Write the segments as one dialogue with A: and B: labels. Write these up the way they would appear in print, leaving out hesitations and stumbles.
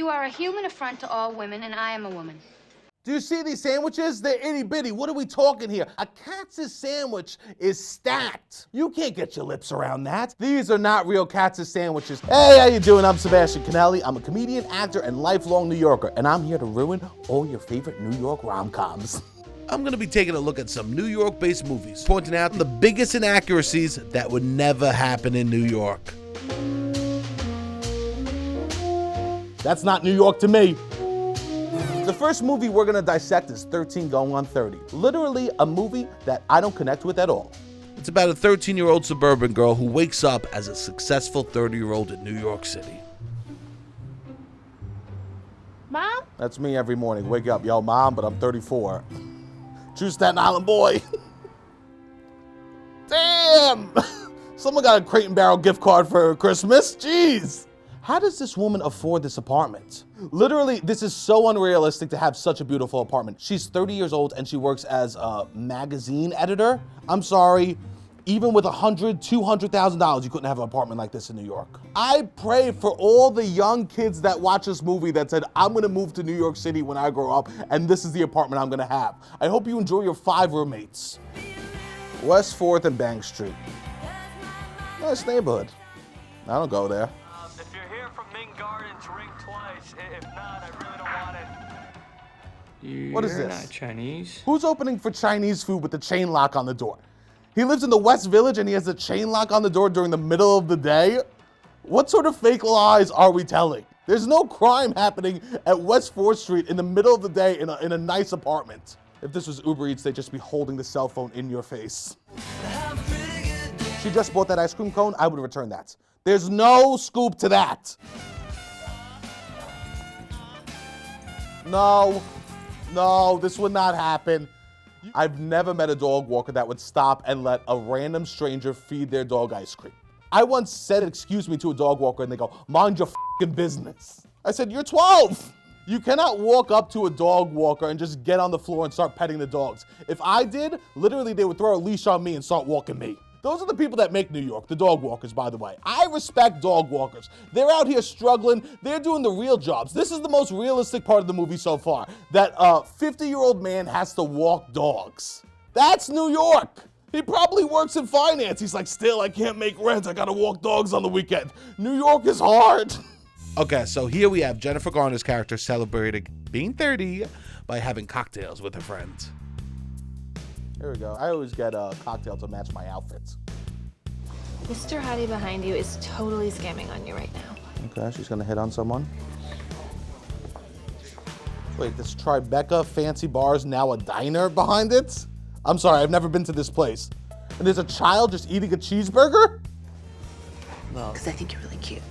A: You are a human affront to all women, and I am a woman.
B: Do you see these sandwiches? They're itty bitty. What are we talking here? A Katz's sandwich is stacked. You can't get your lips around that. These are not real Katz's sandwiches. Hey, how you doing? I'm Sebastian Conelli. I'm a comedian, actor, and lifelong New Yorker, and I'm here to ruin all your favorite New York rom-coms. I'm gonna be taking a look at some New York-based movies, pointing out the biggest inaccuracies that would never happen in New York. That's not New York to me. The first movie we're gonna dissect is 13 Going on 30. Literally a movie that I don't connect with at all. It's about a 13-year-old suburban girl who wakes up as a successful 30-year-old in New York City.
A: Mom?
B: That's me every morning. Wake up, yo, mom, but I'm 34. True Staten Island boy. Damn! Someone got a Crate and Barrel gift card for Christmas. Jeez. How does this woman afford this apartment? Literally, this is so unrealistic to have such a beautiful apartment. She's 30 years old and she works as a magazine editor. I'm sorry, even with $100,000, $200,000, you couldn't have an apartment like this in New York. I pray for all the young kids that watch this movie that said, I'm gonna move to New York City when I grow up and this is the apartment I'm gonna have. I hope you enjoy your 5 roommates. West 4th and Bank Street. Nice neighborhood. I don't go there.
C: Drink twice. If not, I really don't want it.
B: What is this?
D: You're not Chinese.
B: Who's opening for Chinese food with the chain lock on the door? He lives in the West Village and he has a chain lock on the door during the middle of the day? What sort of fake lies are we telling? There's no crime happening at West 4th Street in the middle of the day in a nice apartment. If this was Uber Eats, they'd just be holding the cell phone in your face. She just bought that ice cream cone, I would return that. There's no scoop to that. No, this would not happen. I've never met a dog walker that would stop and let a random stranger feed their dog ice cream. I once said, excuse me, to a dog walker and they go, mind your f***ing business. I said, you're 12. You cannot walk up to a dog walker and just get on the floor and start petting the dogs. If I did, literally they would throw a leash on me and start walking me. Those are the people that make New York, the dog walkers, by the way. I respect dog walkers. They're out here struggling. They're doing the real jobs. This is the most realistic part of the movie so far, that a 50-year-old man has to walk dogs. That's New York. He probably works in finance. He's like, still, I can't make rent. I gotta walk dogs on the weekend. New York is hard. Okay, so here we have Jennifer Garner's character celebrating being 30 by having cocktails with her friends. Here we go. I always get a cocktail to match my outfits.
E: Mr. Hottie behind you is totally scamming on you right now.
B: Okay, she's gonna hit on someone. Wait, this Tribeca Fancy Bar is now a diner behind it? I'm sorry, I've never been to this place. And there's a child just eating a cheeseburger?
E: No. Because I think you're really cute.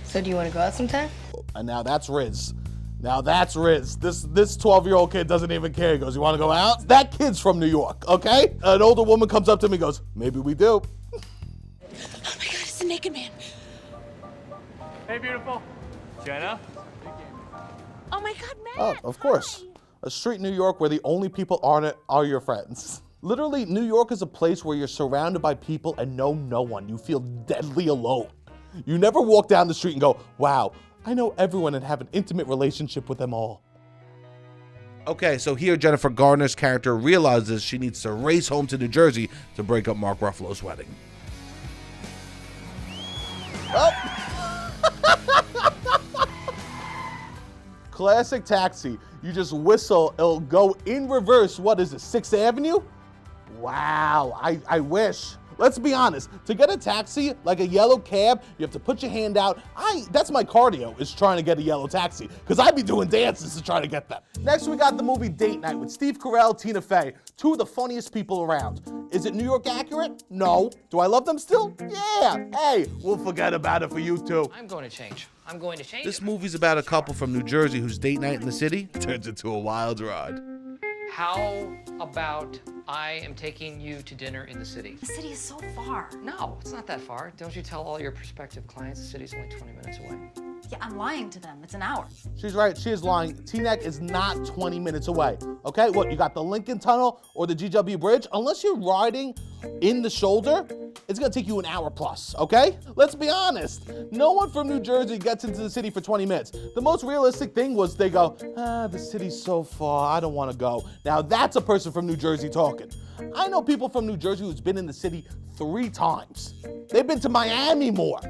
E: So do you want to go out sometime?
B: And now that's Riz. Now that's Riz. This 12-year-old kid doesn't even care. He goes, you wanna go out? That kid's from New York, okay? An older woman comes up to me and goes, maybe we do.
E: Oh my God, it's a naked man.
C: Hey, beautiful. Jenna?
E: Oh my God, Matt.
B: Oh, of course.
E: Hi.
B: A street in New York where the only people on it are your friends. Literally, New York is a place where you're surrounded by people and know no one. You feel deadly alone. You never walk down the street and go, wow, I know everyone and have an intimate relationship with them all. Okay, so here Jennifer Garner's character realizes she needs to race home to New Jersey to break up Mark Ruffalo's wedding. Oh. Classic Taxi. You just whistle, it'll go in reverse. What is it, 6th Avenue? Wow, I wish. Let's be honest, to get a taxi, like a yellow cab, you have to put your hand out. That's my cardio, is trying to get a yellow taxi, because I'd be doing dances to try to get them. Next, we got the movie Date Night with Steve Carell, Tina Fey, 2 of the funniest people around. Is it New York accurate? No. Do I love them still? Yeah. Hey, we'll forget about it for you two.
F: I'm going to change. I'm going to change.
B: This movie's about a couple from New Jersey whose date night in the city turns into a wild ride.
F: How about I am taking you to dinner in the city?
G: The city is so far.
F: No, it's not that far. Don't you tell all your prospective clients the city's only 20 minutes away?
G: Yeah, I'm lying to them. It's an hour.
B: She's right, she is lying. Teaneck is not 20 minutes away. Okay, what, you got the Lincoln Tunnel or the GW Bridge? Unless you're riding in the shoulder, it's gonna take you an hour plus, okay? Let's be honest. No one from New Jersey gets into the city for 20 minutes. The most realistic thing was they go, the city's so far, I don't wanna go. Now that's a person from New Jersey talking. I know people from New Jersey who's been in the city 3 times. They've been to Miami more.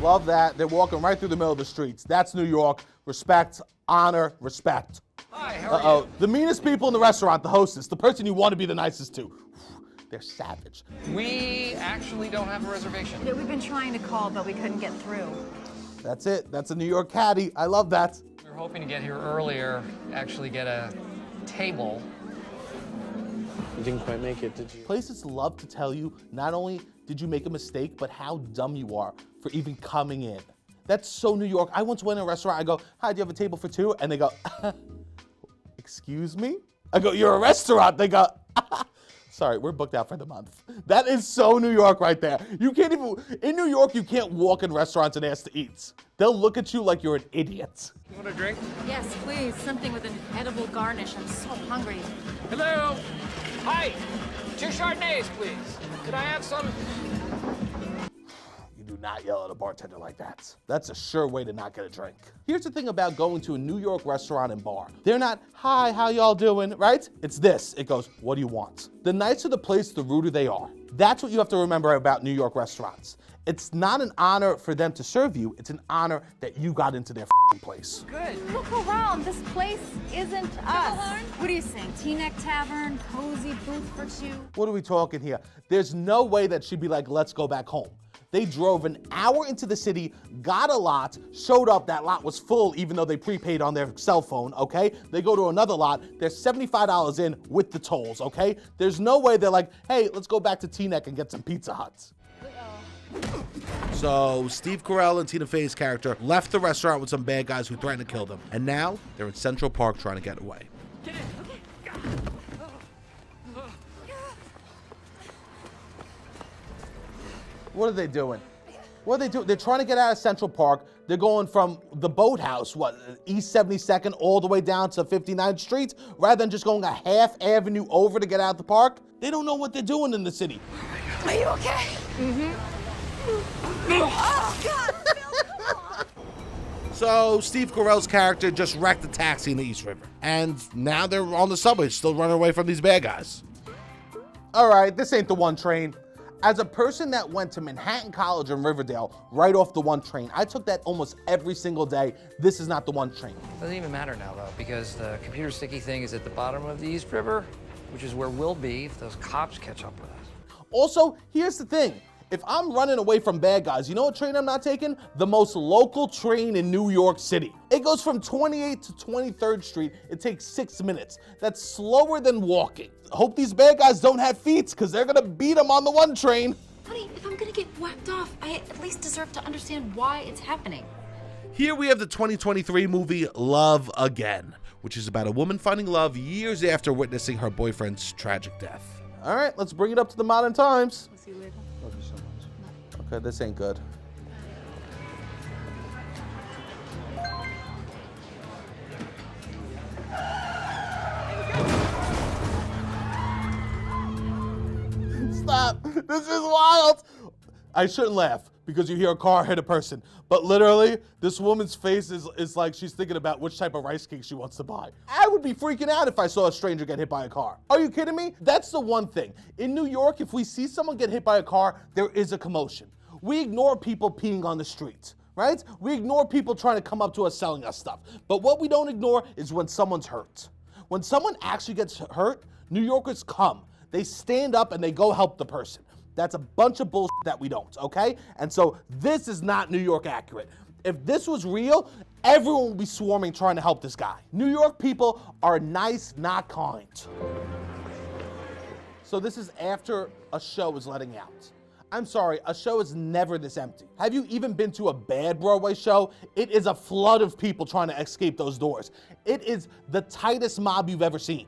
B: Love that. They're walking right through the middle of the streets. That's New York. Respect, honor, respect.
F: Hi, how are you?
B: The meanest people in the restaurant, the hostess, the person you want to be the nicest to. They're savage.
F: We actually don't have a reservation.
G: Yeah, we've been trying to call, but we couldn't get through.
B: That's it. That's a New York caddy. I love that.
F: We were hoping to get here earlier, actually get a table.
D: You didn't quite make it, did you?
B: Places love to tell you not only did you make a mistake, but how dumb you are for even coming in. That's so New York. I once went in a restaurant, I go, hi, do you have a table for 2? And they go, excuse me? I go, you're a restaurant. They go, sorry, we're booked out for the month. That is so New York right there. You can't even, in New York, you can't walk in restaurants and ask to eat. They'll look at you like you're an idiot.
F: You want a drink?
G: Yes, please. Something with an edible garnish. I'm so hungry.
F: Hello. Hi. 2 Chardonnays, please. Could I have some?
B: You do not yell at a bartender like that. That's a sure way to not get a drink. Here's the thing about going to a New York restaurant and bar. They're not, hi, how y'all doing, right? It's this. It goes, what do you want? The nicer the place, the ruder they are. That's what you have to remember about New York restaurants. It's not an honor for them to serve you. It's an honor that you got into their place.
G: Good. Look around. This place isn't us. What are you saying? T-neck tavern, cozy booth for 2?
B: What are we talking here? There's no way that she'd be like, let's go back home. They drove an hour into the city, got a lot, showed up, that lot was full even though they prepaid on their cell phone, okay? They go to another lot, they're $75 in with the tolls, okay? There's no way they're like, hey, let's go back to T-neck and get some Pizza Huts. So Steve Carell and Tina Fey's character left the restaurant with some bad guys who threatened to kill them. And now they're in Central Park trying to get away.
F: Get in.
B: What are they doing? What are they doing? They're trying to get out of Central Park. They're going from the boathouse, East 72nd all the way down to 59th Street, rather than just going a half avenue over to get out of the park. They don't know what they're doing in the city.
G: Are you okay? Oh, God!
B: So Steve Carell's character just wrecked a taxi in the East River. And now they're on the subway, still running away from these bad guys. All right, this ain't the one train. As a person that went to Manhattan College in Riverdale right off the 1 train, I took that almost every single day. This is not the 1 train.
F: Doesn't even matter now, though, because the computer sticky thing is at the bottom of the East River, which is where we'll be if those cops catch up with us.
B: Also, here's the thing. If I'm running away from bad guys, you know what train I'm not taking? The most local train in New York City. It goes from 28th to 23rd Street. It takes 6 minutes. That's slower than walking. Hope these bad guys don't have feet, because they're gonna beat them on the 1 train.
G: Honey, if I'm gonna get whacked off, I at least deserve to understand why it's happening.
B: Here we have the 2023 movie Love Again, which is about a woman finding love years after witnessing her boyfriend's tragic death. All right, let's bring it up to the modern times.
G: We'll see you later.
D: Love you so much.
B: Okay, this ain't good. Stop! This is wild! I shouldn't laugh because you hear a car hit a person, but literally, this woman's face is like she's thinking about which type of rice cake she wants to buy. I would be freaking out if I saw a stranger get hit by a car. Are you kidding me? That's the one thing. In New York, if we see someone get hit by a car, there is a commotion. We ignore people peeing on the street, right? We ignore people trying to come up to us selling us stuff. But what we don't ignore is when someone's hurt. When someone actually gets hurt, New Yorkers come. They stand up and they go help the person. That's a bunch of bullshit that we don't, okay? And so this is not New York accurate. If this was real, everyone would be swarming trying to help this guy. New York people are nice, not kind. So this is after a show is letting out. I'm sorry, a show is never this empty. Have you even been to a bad Broadway show? It is a flood of people trying to escape those doors. It is the tightest mob you've ever seen.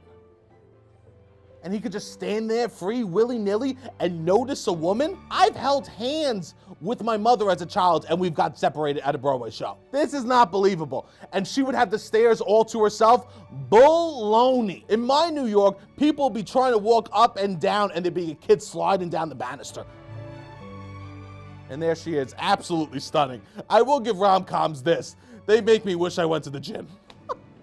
B: And he could just stand there free willy-nilly and notice a woman? I've held hands with my mother as a child and we've got separated at a Broadway show. This is not believable. And she would have the stairs all to herself. Baloney. In my New York, people be trying to walk up and down and there'd be a kid sliding down the banister. And there she is, absolutely stunning. I will give rom-coms this. They make me wish I went to the gym.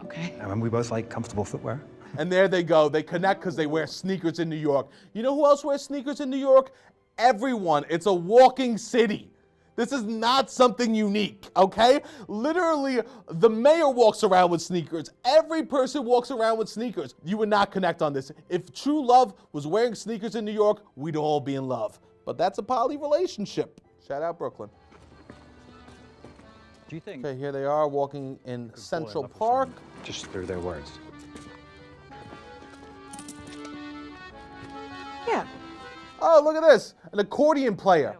H: Okay. And we both like comfortable footwear.
B: And there they go. They connect because they wear sneakers in New York. You know who else wears sneakers in New York? Everyone. It's a walking city. This is not something unique, okay? Literally, the mayor walks around with sneakers. Every person walks around with sneakers. You would not connect on this. If true love was wearing sneakers in New York, we'd all be in love. But that's a poly relationship. Shout out Brooklyn.
H: Do you think?
B: Okay, here they are walking in Central Park.
H: Just through their words.
E: Yeah.
B: Oh, look at this. An accordion player.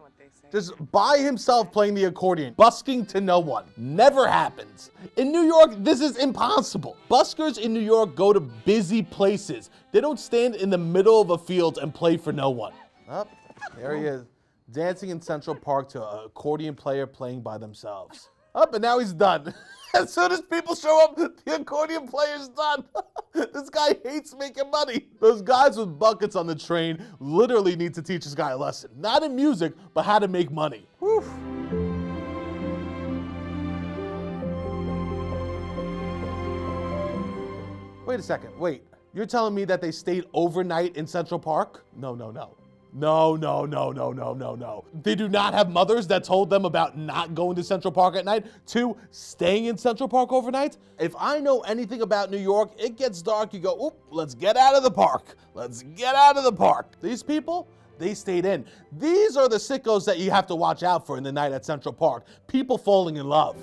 B: Just by himself playing the accordion. Busking to no one. Never happens. In New York, this is impossible. Buskers in New York go to busy places. They don't stand in the middle of a field and play for no one. Oh, there he is. Dancing in Central Park to an accordion player playing by themselves. Oh, and now he's done. As soon as people show up, the accordion player's done. This guy hates making money. Those guys with buckets on the train literally need to teach this guy a lesson. Not in music, but how to make money. Whew. Wait a second, wait. You're telling me that they stayed overnight in Central Park? No. No. They do not have mothers that told them about not going to Central Park at night, 2, staying in Central Park overnight. If I know anything about New York, it gets dark, you go, oop, let's get out of the park. Let's get out of the park. These people, they stayed in. These are the sickos that you have to watch out for in the night at Central Park. People falling in love.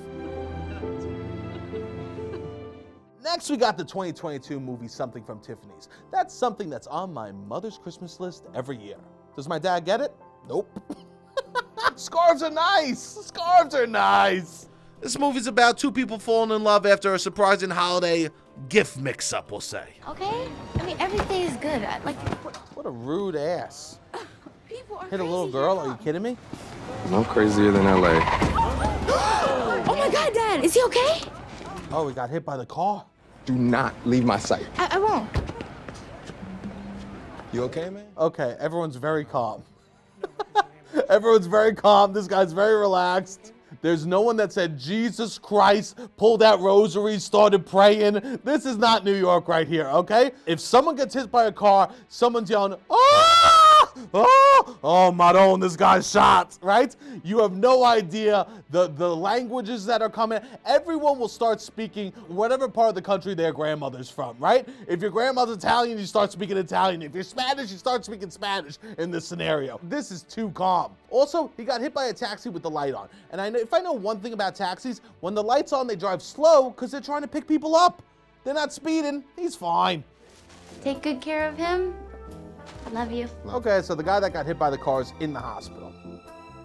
B: Next, we got the 2022 movie Something from Tiffany's. That's something that's on my mother's Christmas list every year. Does my dad get it? Nope. Scarves are nice. Scarves are nice. This movie's about 2 people falling in love after a surprising holiday gift mix-up, we'll say.
E: Okay? I mean, everything is good.
B: What a rude ass.
E: People are
B: Hit a little girl? Are you kidding me?
I: No crazier than LA.
E: Oh my God, Dad, is he okay?
B: Oh, he got hit by the car.
I: Do not leave my sight.
E: I won't.
I: You okay, man?
B: Okay, everyone's very calm. Everyone's very calm. This guy's very relaxed. There's no one that said, Jesus Christ, pulled out rosaries, started praying. This is not New York right here, okay? If someone gets hit by a car, someone's yelling, ah! Oh, Maron, this guy's shot, right? You have no idea the languages that are coming. Everyone will start speaking whatever part of the country their grandmother's from, right? If your grandmother's Italian, you start speaking Italian. If you're Spanish, you start speaking Spanish in this scenario. This is too calm. Also, he got hit by a taxi with the light on. And if I know one thing about taxis, when the light's on, they drive slow because they're trying to pick people up. They're not speeding. He's fine.
A: Take good care of him. I love you.
B: Okay, so the guy that got hit by the car is in the hospital.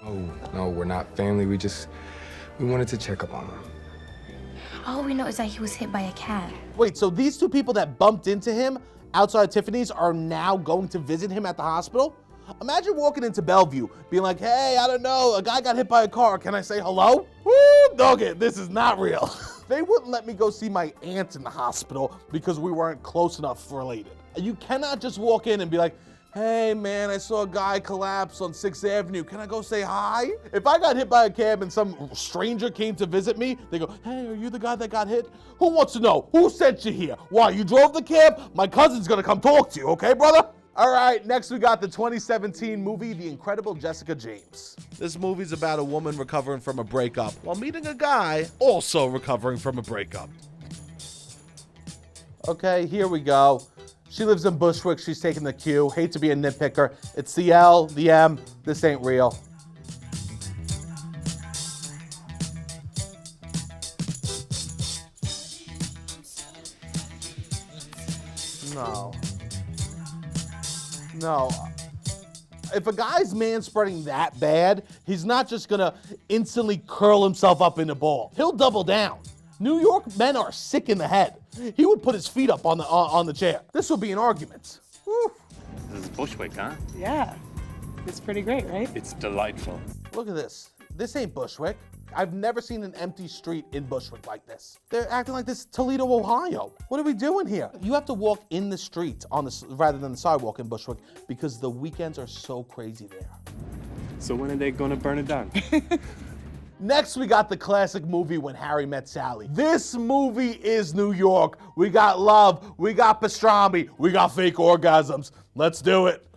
I: Oh, no, we're not family. We wanted to check up on him.
A: All we know is that he was hit by a cat.
B: Wait, so these 2 people that bumped into him outside Tiffany's are now going to visit him at the hospital? Imagine walking into Bellevue, being like, hey, I don't know, a guy got hit by a car. Can I say hello? Woo, doggy, this is not real. They wouldn't let me go see my aunt in the hospital because we weren't close enough related. You cannot just walk in and be like, hey man, I saw a guy collapse on 6th Avenue. Can I go say hi? If I got hit by a cab and some stranger came to visit me, they go, hey, are you the guy that got hit? Who wants to know? Who sent you here? Why, you drove the cab? My cousin's gonna come talk to you, okay, brother? All right, next we got the 2017 movie, The Incredible Jessica James. This movie's about a woman recovering from a breakup while meeting a guy also recovering from a breakup. Okay, here we go. She lives in Bushwick. She's taking the Q. Hate to be a nitpicker. It's the L, the M. This ain't real. No. If a guy's manspreading that bad, he's not just gonna instantly curl himself up in a ball. He'll double down. New York men are sick in the head. He would put his feet up on the chair. This would be an argument. Whew.
J: This is Bushwick, huh?
K: Yeah. It's pretty great, right?
J: It's delightful.
B: Look at this. This ain't Bushwick. I've never seen an empty street in Bushwick like this. They're acting like this is Toledo, Ohio. What are we doing here? You have to walk in the street rather than the sidewalk in Bushwick because the weekends are so crazy there.
D: So when are they gonna burn it down?
B: Next, we got the classic movie When Harry Met Sally. This movie is New York. We got love, we got pastrami, we got fake orgasms. Let's do it.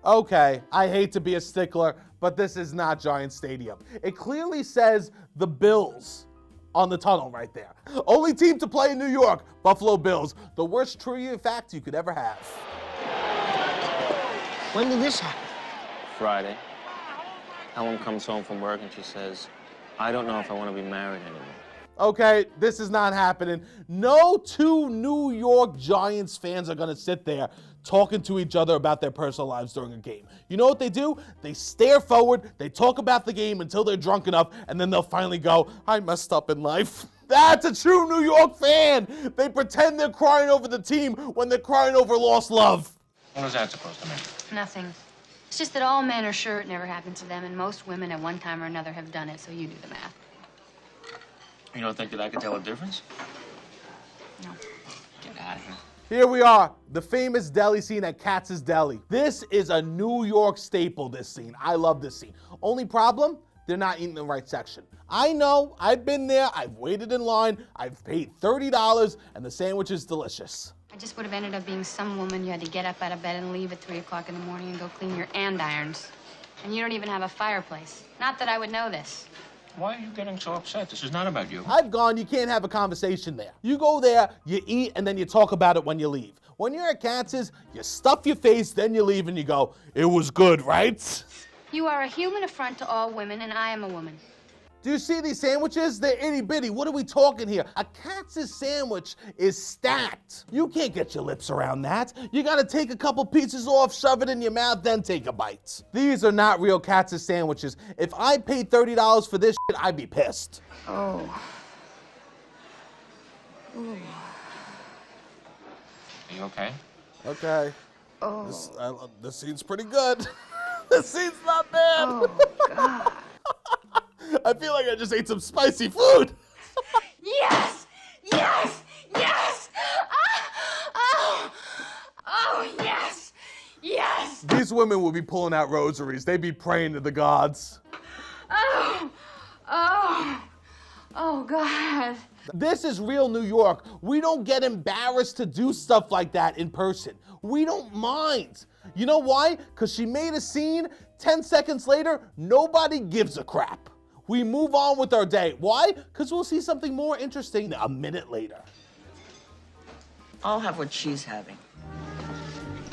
B: Okay, I hate to be a stickler, but this is not Giant Stadium. It clearly says the Bills on the tunnel right there. Only team to play in New York, Buffalo Bills. The worst trivia fact you could ever have.
J: When did this happen?
K: Friday. Helen comes home from work and she says, I don't know if I want to be married anymore.
B: Okay, this is not happening. No two New York Giants fans are gonna sit there talking to each other about their personal lives during a game. You know what they do? They stare forward, they talk about the game until they're drunk enough, and then they'll finally go, I messed up in life. That's a true New York fan. They pretend they're crying over the team when they're crying over lost love.
K: What is that supposed to mean?
A: Nothing. It's just that all men are sure it never happened to them, and most women at one time or another have done it, so you do the math.
K: You don't think that I could tell a difference?
A: No.
K: Get out of here.
B: Here we are, the famous deli scene at Katz's Deli. This is a New York staple, this scene. I love this scene. Only problem, they're not eating the right section. I know, I've been there, I've waited in line, I've paid $30, and the sandwich is delicious.
A: I just would have ended up being some woman you had to get up out of bed and leave at 3 o'clock in the morning and go clean your andirons. And you don't even have a fireplace. Not that I would know this.
K: Why are you getting so upset? This is not about you.
B: I've gone, you can't have a conversation there. You go there, you eat, and then you talk about it when you leave. When you're at Katz's, you stuff your face, then you leave and you go, it was good, right?
A: You are a human affront to all women, and I am a woman.
B: Do you see these sandwiches? They're itty bitty. What are we talking here? A Katz's sandwich is stacked. You can't get your lips around that. You gotta take a couple pieces off, shove it in your mouth, then take a bite. These are not real Katz's sandwiches. If I paid $30 for this shit, I'd be pissed.
A: Oh. Ooh.
K: Are you okay?
B: Okay.
A: Oh.
B: This scene's pretty good. This scene's not bad.
A: Oh, God.
B: I feel like I just ate some spicy food.
A: Yes! Yes! Yes! Oh! Oh, yes! Yes!
B: These women will be pulling out rosaries. They'd be praying to the gods.
A: Oh! Oh! Oh, God.
B: This is real New York. We don't get embarrassed to do stuff like that in person. We don't mind. You know why? Because she made a scene, 10 seconds later, nobody gives a crap. We move on with our day. Why? Because we'll see something more interesting a minute later.
J: I'll have what she's having.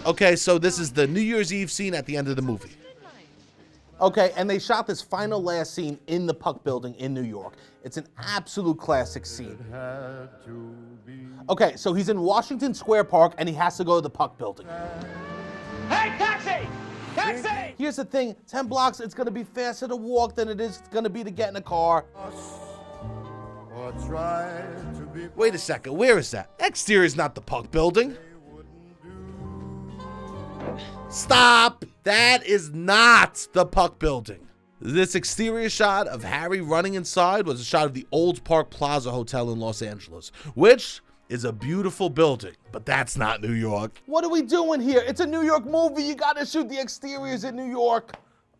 B: Okay, so this is the New Year's Eve scene at the end of the movie. Okay, and they shot this final last scene in the Puck Building in New York. It's an absolute classic scene. Okay, so he's in Washington Square Park and he has to go to the Puck Building.
C: Hey, taxi! Taxi!
B: Here's the thing, 10 blocks, it's gonna be faster to walk than it is gonna be to get in a car. Wait a second, where is that? Exterior's not the Puck Building. Stop! That is not the Puck Building. This exterior shot of Harry running inside was a shot of the Old Park Plaza Hotel in Los Angeles, which is a beautiful building, but that's not New York. What are we doing here? It's a New York movie. You gotta shoot the exteriors in New York.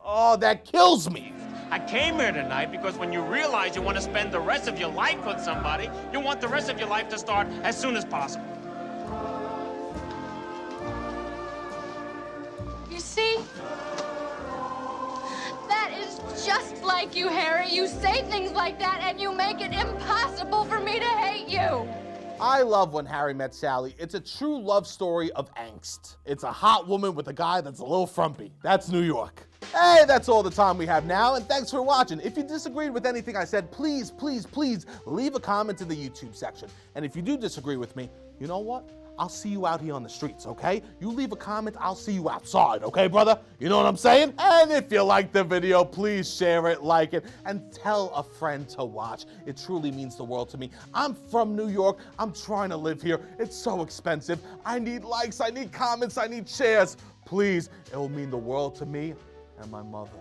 B: Oh, that kills me.
C: I came here tonight because when you realize you want to spend the rest of your life with somebody, you want the rest of your life to start as soon as possible.
G: You see? That is just like you, Harry. You say things like that and you make it impossible for me to hate you.
B: I love When Harry Met Sally. It's a true love story of angst. It's a hot woman with a guy that's a little frumpy. That's New York. Hey, that's all the time we have now, and thanks for watching. If you disagreed with anything I said, please, please, please leave a comment in the YouTube section. And if you do disagree with me, you know what? I'll see you out here on the streets, okay? You leave a comment, I'll see you outside, okay, brother? You know what I'm saying? And if you like the video, please share it, like it, and tell a friend to watch. It truly means the world to me. I'm from New York. I'm trying to live here. It's so expensive. I need likes, I need comments, I need shares. Please, it will mean the world to me and my mother.